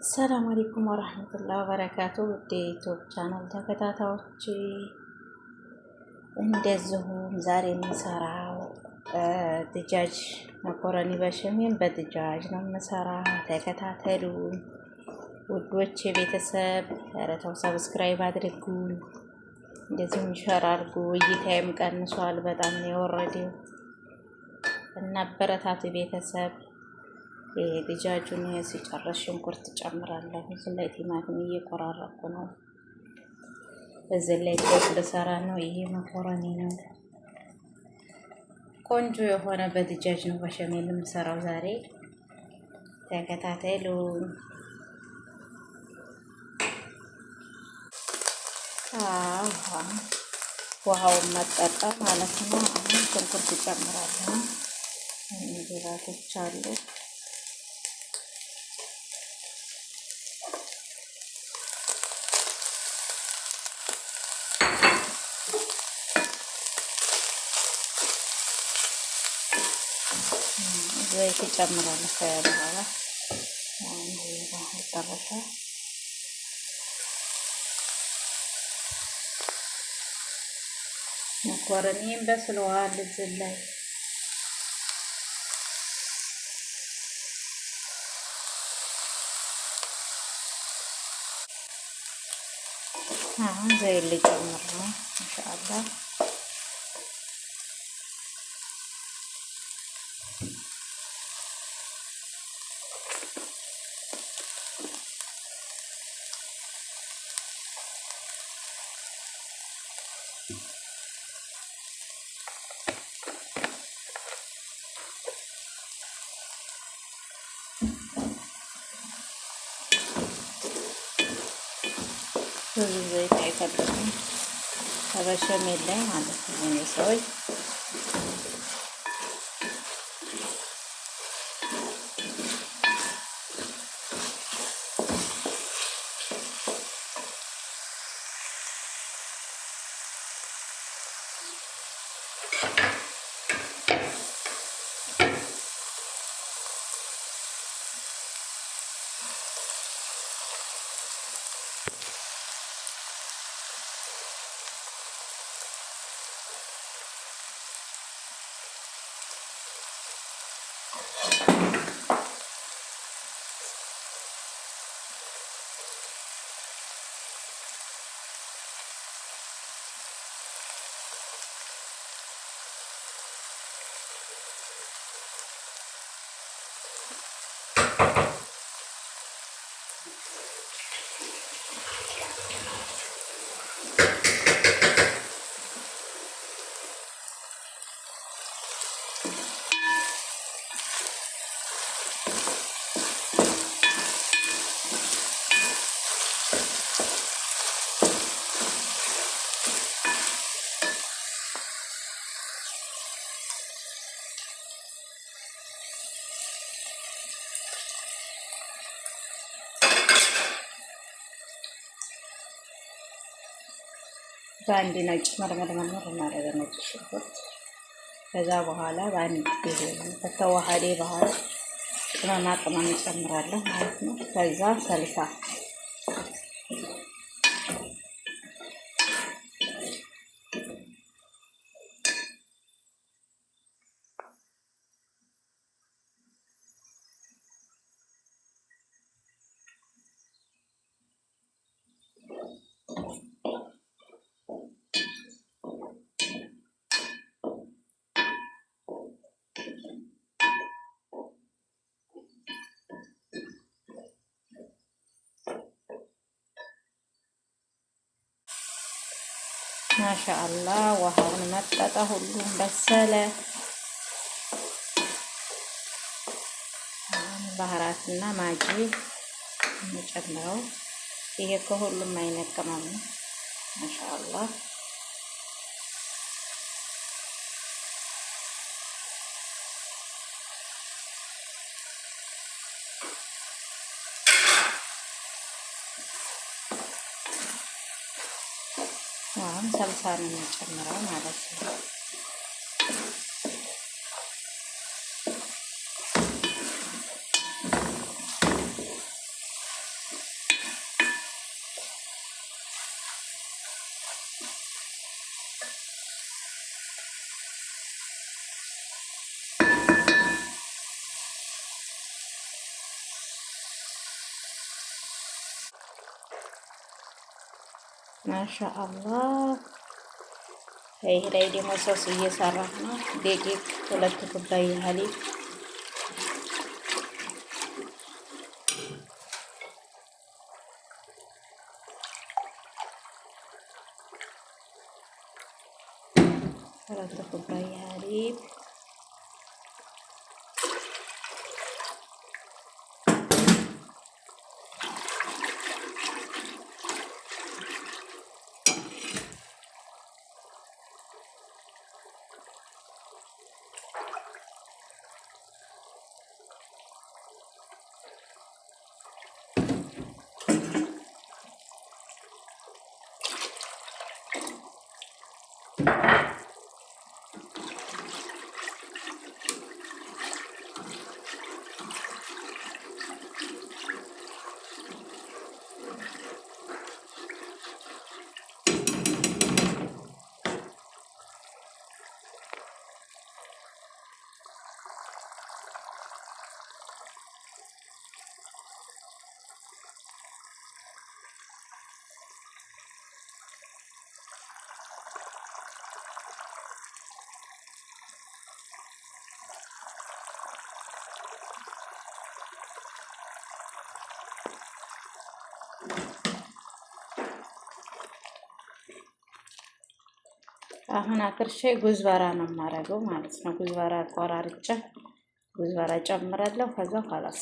ሰላም አለይኩም ወራህመቱላሂ ወበረካቱ። ውድ ዩቲዩብ ቻናል ተከታታዮች እንደዚሁም ዛሬ የምሰራው ድጃጅ መኮረኒ በሸሜን በድጃጅ ነው የምሰራው። ተከታተሉን ውዶች ቤተሰብ። ኧረ ተው ሰብስክራይብ አድርጉኝ፣ እንደዚሁም ሸር አድርጉ። እይታዬም ቀንሷል፣ በጣም ነው የወረደው እና አበረታቱ ቤተሰብ። ድጃጁን ሲጨርስ ሽንኩርት ጨምራለሁ። እዚህ ላይ ቲማቲም እየቆራረኩ ነው። እዚህ ላይ ዶስ ልሰራ ነው። ይሄ መኮረኒ ነው። ቆንጆ የሆነ በድጃጅ ነው በሸሜል የምሰራው ዛሬ። ተከታተሉ። ውሃውን መጠጣ ማለት ነው። አሁን ሽንኩርት ጨምራለሁ። እንዲራቶች አሉ። ዘይት ጨምራለሁ። ከበኋላ ጠረሰ መኮረኒም በስለዋል። እዚህ ላይ አሁን ዘይት ልጨምር ነው ኢንሻአላህ። ብዙ ዘይት አይፈልግም ከበሸሜል ላይ ማለት ነው ሰዎች። በአንድ ነጭ መርመር እናደርገ ነጭ ሽንኩርት። ከዛ በኋላ በአንድ ጊዜ ከተዋሃደ በኋላ ቅመማ ቅመም እንጨምራለሁ ማለት ነው። ከዛ ሰልሳ ማሻአላህ ውሃውን መጠጣ፣ ሁሉም በሰለ። ባህራትና ማጂ እንጨምረው። ይሄ ከሁሉም አይነት ቅመም ነው። ማሻአላህ አሁን ሰልሳ ነው የምጨምረው ማለት ነው። ማሻአላህ። ይሄ ላይ ደግሞ ሶስ እየሰራሁ ነው። ደቂቅ 2 ኩባያ ሀሊብ፣ ሁለት ኩባያ ሀሊብ፣ አሁን አክርሼ ጉዝበራ ነው የማደርገው ማለት ነው። ጉዝበራ ቆራርጬ ጉዝበራ ጨምራለሁ። ከዛ ኋላስ